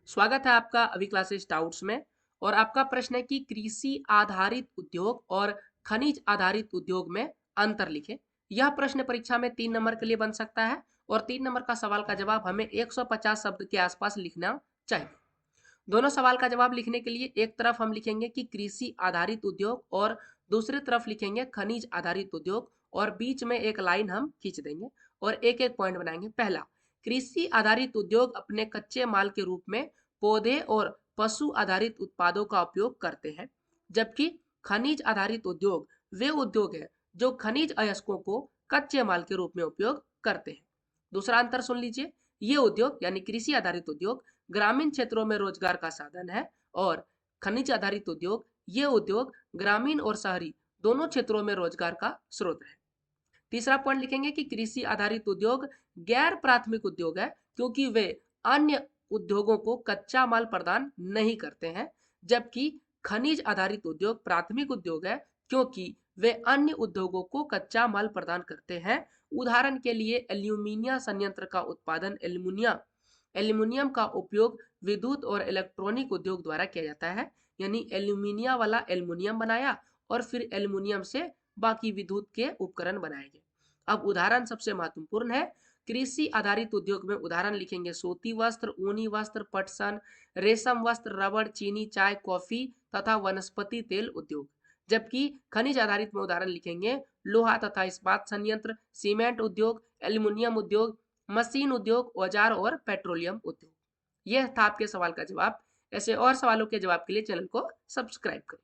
स्वागत है आपका अभी क्लासेस डाउट्स में। और आपका प्रश्न है कि कृषि आधारित उद्योग और खनिज आधारित उद्योग में अंतर लिखें। यह प्रश्न परीक्षा में 3 नंबर के लिए बन सकता है और 3 नंबर का सवाल का जवाब हमें 150 शब्द के आसपास लिखना चाहिए। दोनों सवाल का जवाब लिखने के लिए एक तरफ हम लिखेंगे कि कृषि आधारित उद्योग और दूसरी तरफ लिखेंगे खनिज आधारित उद्योग, और बीच में एक लाइन हम खींच देंगे और एक एक पॉइंट बनाएंगे। पहला, कृषि आधारित उद्योग अपने कच्चे माल के रूप में पौधे और पशु आधारित उत्पादों का उपयोग करते हैं, जबकि खनिज आधारित उद्योग वे उद्योग हैं जो खनिज अयस्कों को कच्चे माल के रूप में उपयोग करते हैं। दूसरा अंतर सुन लीजिए, ये उद्योग यानी कृषि आधारित उद्योग ग्रामीण क्षेत्रों में रोजगार का साधन है, और खनिज आधारित उद्योग ये उद्योग ग्रामीण और शहरी दोनों क्षेत्रों में रोजगार का स्रोत है। तीसरा पॉइंट लिखेंगे कि कृषि आधारित उद्योग गैर प्राथमिक उद्योग है, क्योंकि वे अन्य उद्योगों को कच्चा माल प्रदान नहीं करते हैं, जबकि खनिज आधारित उद्योग प्राथमिक उद्योग है, क्योंकि वे अन्य उद्योगों को कच्चा माल प्रदान करते हैं। उदाहरण के लिए एल्यूमिनियम संयंत्र का उत्पादन एल्यूमिनियम का उपयोग विद्युत और इलेक्ट्रॉनिक उद्योग द्वारा किया जाता है, यानी एल्यूमिनियम वाला एल्यूमिनियम बनाया और फिर एल्यूमिनियम से बाकी विद्युत के उपकरण बनाए गए। अब उदाहरण सबसे महत्वपूर्ण है। कृषि आधारित उद्योग में उदाहरण लिखेंगे सूती वस्त्र, ऊनी वस्त्र, पटसन, रेशम वस्त्र, रबड़, चीनी, चाय, कॉफी तथा वनस्पति तेल उद्योग। जबकि खनिज आधारित में उदाहरण लिखेंगे लोहा तथा इस्पात संयंत्र, सीमेंट उद्योग, एल्यूमिनियम उद्योग, मशीन उद्योग, औजार और पेट्रोलियम उद्योग। यह था आपके सवाल का जवाब। ऐसे और सवालों के जवाब के लिए चैनल को सब्सक्राइब करें।